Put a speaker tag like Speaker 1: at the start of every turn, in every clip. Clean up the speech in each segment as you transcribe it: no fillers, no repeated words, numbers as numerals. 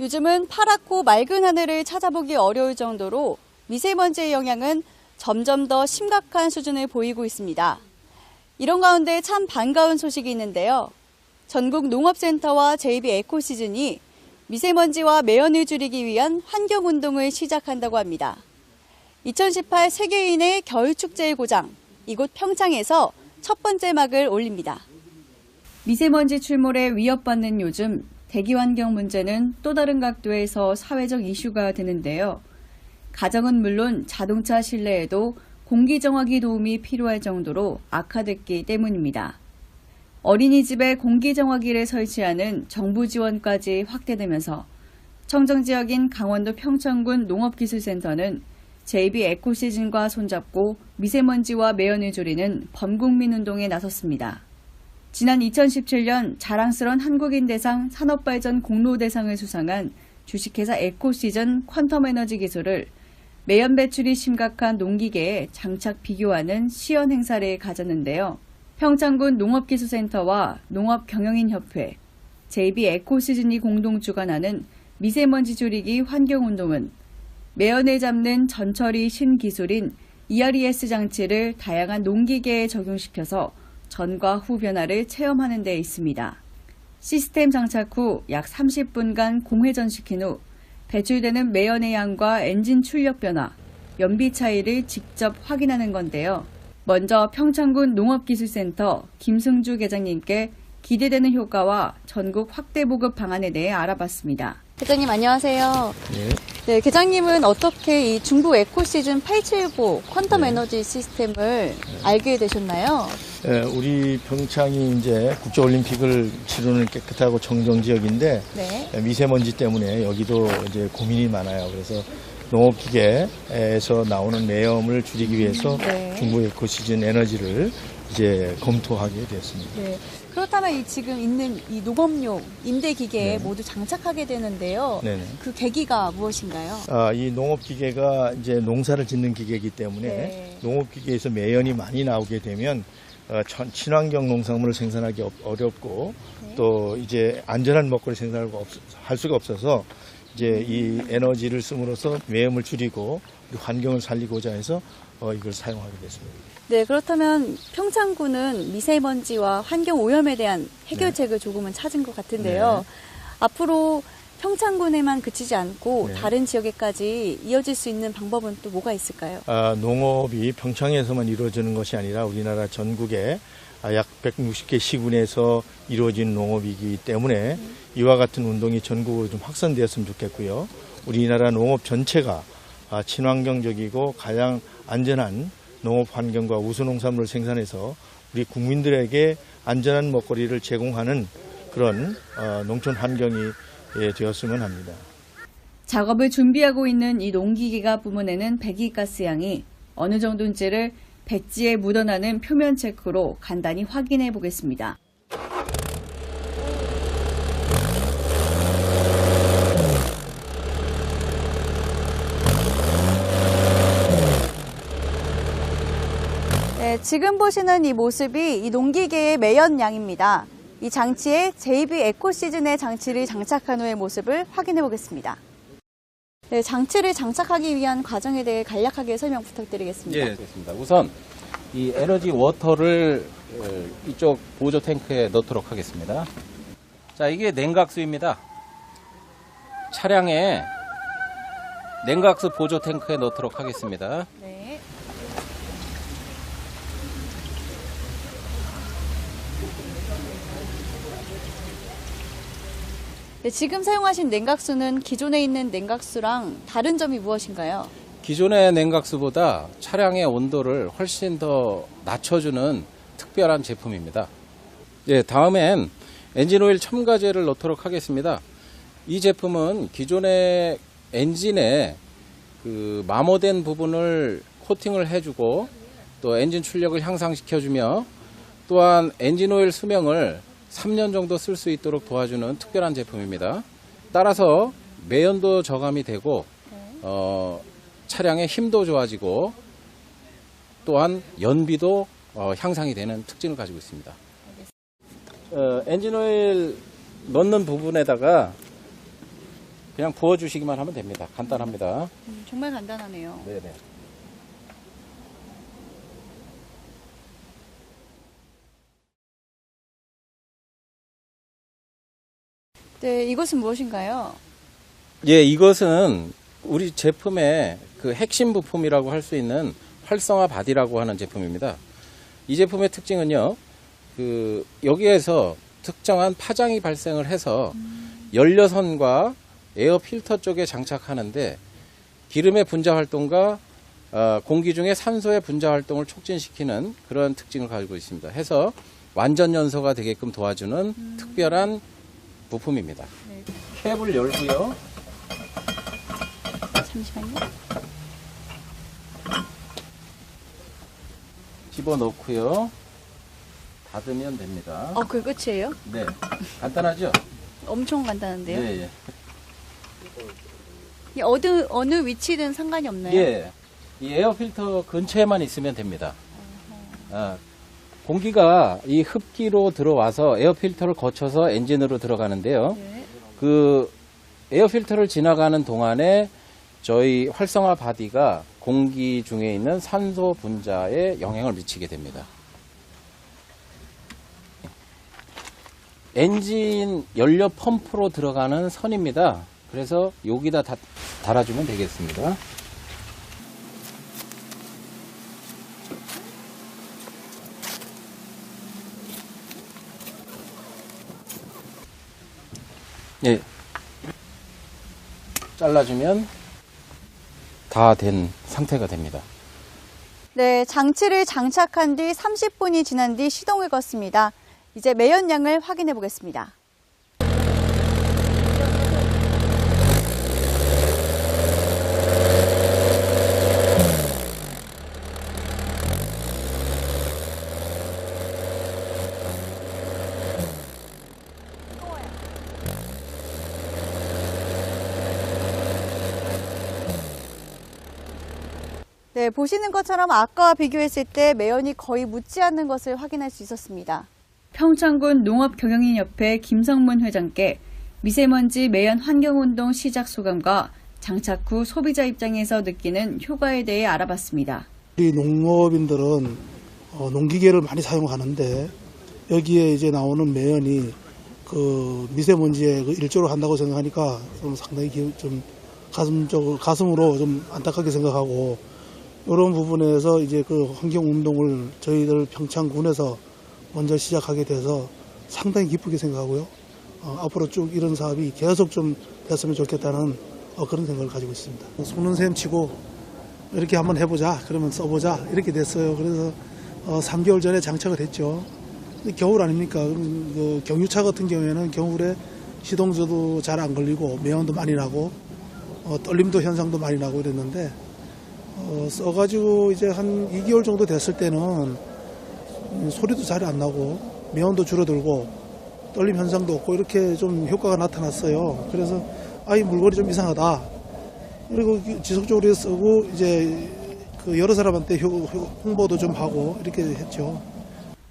Speaker 1: 요즘은 파랗고 맑은 하늘을 찾아보기 어려울 정도로 미세먼지의 영향은 점점 더 심각한 수준을 보이고 있습니다. 이런 가운데 참 반가운 소식이 있는데요. 전국 농업센터와 JB 에코시즌이 미세먼지와 매연을 줄이기 위한 환경운동을 시작한다고 합니다. 2018 세계인의 겨울축제의 고장, 이곳 평창에서 첫 번째 막을 올립니다. 미세먼지 출몰에 위협받는 요즘 대기환경 문제는 또 다른 각도에서 사회적 이슈가 되는데요. 가정은 물론 자동차 실내에도 공기정화기 도움이 필요할 정도로 악화됐기 때문입니다. 어린이집에 공기정화기를 설치하는 정부 지원까지 확대되면서 청정지역인 강원도 평창군 농업기술센터는 JB 에코시즌과 손잡고 미세먼지와 매연을 줄이는 범국민 운동에 나섰습니다. 지난 2017년 자랑스러운 한국인 대상 산업발전 공로대상을 수상한 주식회사 에코시즌 퀀텀에너지 기술을 매연 배출이 심각한 농기계에 장착 비교하는 시연 행사를 가졌는데요. 평창군 농업기술센터와 농업경영인협회, JB 에코시즌이 공동 주관하는 미세먼지 줄이기 환경운동은 매연을 잡는 전처리 신기술인 ERES 장치를 다양한 농기계에 적용시켜서 전과 후 변화를 체험하는 데 있습니다. 시스템 장착 후 약 30분간 공회전시킨 후 배출되는 매연의 양과 엔진 출력 변화, 연비 차이를 직접 확인하는 건데요. 먼저 평창군 농업기술센터 김승주 계장님께 기대되는 효과와 전국 확대 보급 방안에 대해 알아봤습니다. 계장님 안녕하세요. 네, 계장님은 어떻게 이 중부 에코시즌 879 퀀텀 에너지 시스템을 알게 되셨나요?
Speaker 2: 우리 평창이 이제 국제올림픽을 치르는 깨끗하고 청정 지역인데 미세먼지 때문에 여기도 이제 고민이 많아요. 그래서 농업기계에서 나오는 매염을 줄이기 위해서 중부 에코시즌 에너지를 이제 검토하게 되었습니다.
Speaker 1: 네. 그렇다면 이 지금 있는 이 농업용 임대기계에 모두 장착하게 되는데요. 그 계기가 무엇인가요?
Speaker 2: 이 농업기계가 이제 농사를 짓는 기계이기 때문에 농업기계에서 매연이 많이 나오게 되면 친환경 농산물을 생산하기 어렵고 또 이제 안전한 먹거리 생산을 할 수가 없어서 이제 이 에너지를 씀으로써 매염을 줄이고 환경을 살리고자 해서 이걸 사용하게 됐습니다.
Speaker 1: 네, 그렇다면 평창군은 미세먼지와 환경 오염에 대한 해결책을 조금은 찾은 것 같은데요. 앞으로 평창군에만 그치지 않고 다른 지역에까지 이어질 수 있는 방법은 또 뭐가 있을까요?
Speaker 2: 농업이 평창에서만 이루어지는 것이 아니라 우리나라 전국에 약 160개 시군에서 이루어지는 농업이기 때문에 이와 같은 운동이 전국으로 좀 확산되었으면 좋겠고요. 우리나라 농업 전체가 친환경적이고 가장 안전한 농업 환경과 우수 농산물을 생산해서 우리 국민들에게 안전한 먹거리를 제공하는 그런 농촌 환경이 되었으면 합니다.
Speaker 1: 작업을 준비하고 있는 이 농기계가 뿜어내는 배기가스 양이 어느 정도인지를 배지에 묻어나는 표면 체크로 간단히 확인해 보겠습니다. 네, 지금 보시는 이 모습이 이 농기계의 매연 양입니다. 이 장치에 JB 에코시즌의 장치를 장착한 후의 모습을 확인해 보겠습니다. 네, 장치를 장착하기 위한 과정에 대해 간략하게 설명 부탁드리겠습니다.
Speaker 3: 예, 됐습니다. 우선 이 에너지 워터를 이쪽 보조 탱크에 넣도록 하겠습니다. 자, 이게 냉각수입니다. 차량에 냉각수 보조 탱크에 넣도록 하겠습니다.
Speaker 1: 네. 네, 지금 사용하신 냉각수는 기존에 있는 냉각수랑 다른 점이 무엇인가요?
Speaker 3: 기존의 냉각수보다 차량의 온도를 훨씬 더 낮춰주는 특별한 제품입니다. 예, 다음엔 엔진오일 첨가제를 넣도록 하겠습니다. 이 제품은 기존의 엔진에 그 마모된 부분을 코팅을 해주고 또 엔진 출력을 향상시켜주며 또한 엔진오일 수명을 3년 정도 쓸 수 있도록 도와주는 특별한 제품입니다. 따라서 매연도 저감이 되고 차량의 힘도 좋아지고 또한 연비도 향상이 되는 특징을 가지고 있습니다. 엔진오일 넣는 부분에다가 그냥 부어주시기만 하면 됩니다. 간단합니다.
Speaker 1: 정말 간단하네요.
Speaker 3: 네네.
Speaker 1: 네, 이것은 무엇인가요?
Speaker 3: 예, 이것은 우리 제품의 그 핵심 부품이라고 할 수 있는 활성화 바디라고 하는 제품입니다. 이 제품의 특징은요, 여기에서 특정한 파장이 발생을 해서 연료선과 에어 필터 쪽에 장착하는데 기름의 분자 활동과 공기 중에 산소의 분자 활동을 촉진시키는 그런 특징을 가지고 있습니다. 해서 완전 연소가 되게끔 도와주는 특별한 부품입니다.
Speaker 1: 네.
Speaker 3: 캡을 열고요.
Speaker 1: 잠시만요.
Speaker 3: 집어넣고요. 닫으면 됩니다.
Speaker 1: 그게 끝이에요?
Speaker 3: 네, 간단하죠?
Speaker 1: 엄청 간단한데요?
Speaker 3: 예, 예.
Speaker 1: 어느 위치든 상관이 없나요?
Speaker 3: 예, 이 에어 필터 근처에만 있으면 됩니다. 공기가 이 흡기로 들어와서 에어 필터를 거쳐서 엔진으로 들어가는데요.
Speaker 1: 네.
Speaker 3: 그 에어 필터를 지나가는 동안에 저희 활성화 바디가 공기 중에 있는 산소 분자에 영향을 미치게 됩니다. 엔진 연료 펌프로 들어가는 선입니다. 그래서 여기다 달아주면 되겠습니다. 예, 잘라주면 다 된 상태가 됩니다.
Speaker 1: 네, 장치를 장착한 뒤 30분이 지난 뒤 시동을 껐습니다. 이제 매연량을 확인해 보겠습니다. 네, 보시는 것처럼 아까와 비교했을 때 매연이 거의 묻지 않는 것을 확인할 수 있었습니다. 평창군 농업경영인협회 김성문 회장께 미세먼지 매연 환경운동 시작 소감과 장착 후 소비자 입장에서 느끼는 효과에 대해 알아봤습니다.
Speaker 4: 우리 농업인들은 농기계를 많이 사용하는데 여기에 이제 나오는 매연이 그 미세먼지에 일조를 한다고 생각하니까 좀 상당히 좀 가슴으로 좀 안타깝게 생각하고, 이런 부분에서 이제 그 환경 운동을 저희들 평창군에서 먼저 시작하게 돼서 상당히 기쁘게 생각하고요. 앞으로 쭉 이런 사업이 계속 좀 됐으면 좋겠다는 그런 생각을 가지고 있습니다. 속는 셈 치고 이렇게 한번 해보자, 그러면 써보자, 이렇게 됐어요. 그래서 3개월 전에 장착을 했죠. 겨울 아닙니까? 그 경유차 같은 경우에는 겨울에 시동조도 잘 안 걸리고 매연도 많이 나고 떨림도 현상도 많이 나고 이랬는데, 써가지고 이제 한 2개월 정도 됐을 때는 소리도 잘 안 나고 매연도 줄어들고 떨림 현상도 없고 이렇게 좀 효과가 나타났어요. 그래서 이 물건이 좀 이상하다. 그리고 지속적으로 쓰고 이제 그 여러 사람한테 홍보도 좀 하고 이렇게 했죠.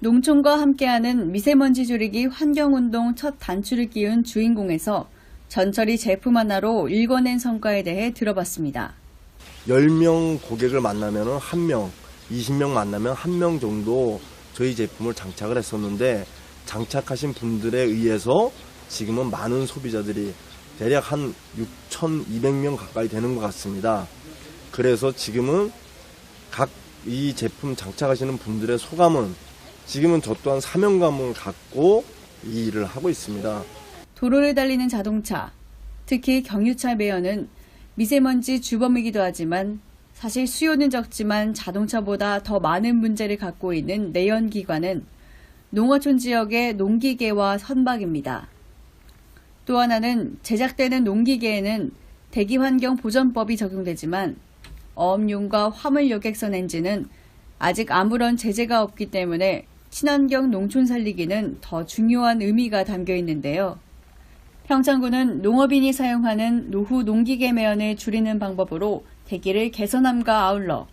Speaker 1: 농촌과 함께하는 미세먼지 줄이기 환경운동 첫 단추를 끼운 주인공에서 전처리 제품 하나로 일궈낸 성과에 대해 들어봤습니다.
Speaker 5: 10명 고객을 만나면 1명, 20명 만나면 1명 정도 저희 제품을 장착을 했었는데, 장착하신 분들에 의해서 지금은 많은 소비자들이 대략 한 6,200명 가까이 되는 것 같습니다. 그래서 지금은 각 이 제품 장착하시는 분들의 소감은 지금은 저 또한 사명감을 갖고 이 일을 하고 있습니다.
Speaker 1: 도로를 달리는 자동차, 특히 경유차 매연은 미세먼지 주범이기도 하지만 사실 수요는 적지만 자동차보다 더 많은 문제를 갖고 있는 내연기관은 농어촌 지역의 농기계와 선박입니다. 또 하나는 제작되는 농기계에는 대기환경보전법이 적용되지만 어업용과 화물 여객선 엔진은 아직 아무런 제재가 없기 때문에 친환경 농촌 살리기는 더 중요한 의미가 담겨 있는데요. 평창군은 농업인이 사용하는 노후 농기계 매연을 줄이는 방법으로 대기를 개선함과 아울러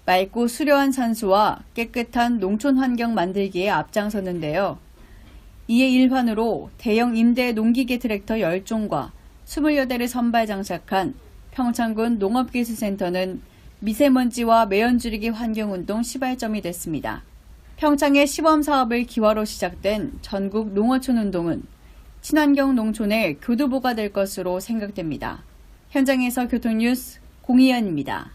Speaker 1: 맑고 수려한 산소와 깨끗한 농촌 환경 만들기에 앞장섰는데요. 이에 일환으로 대형 임대 농기계 트랙터 10종과 28대를 선발 장착한 평창군 농업기술센터는 미세먼지와 매연 줄이기 환경운동 시발점이 됐습니다. 평창의 시범 사업을 기화로 시작된 전국 농어촌 운동은 친환경 농촌의 교두보가 될 것으로 생각됩니다. 현장에서 교통뉴스 공희연입니다.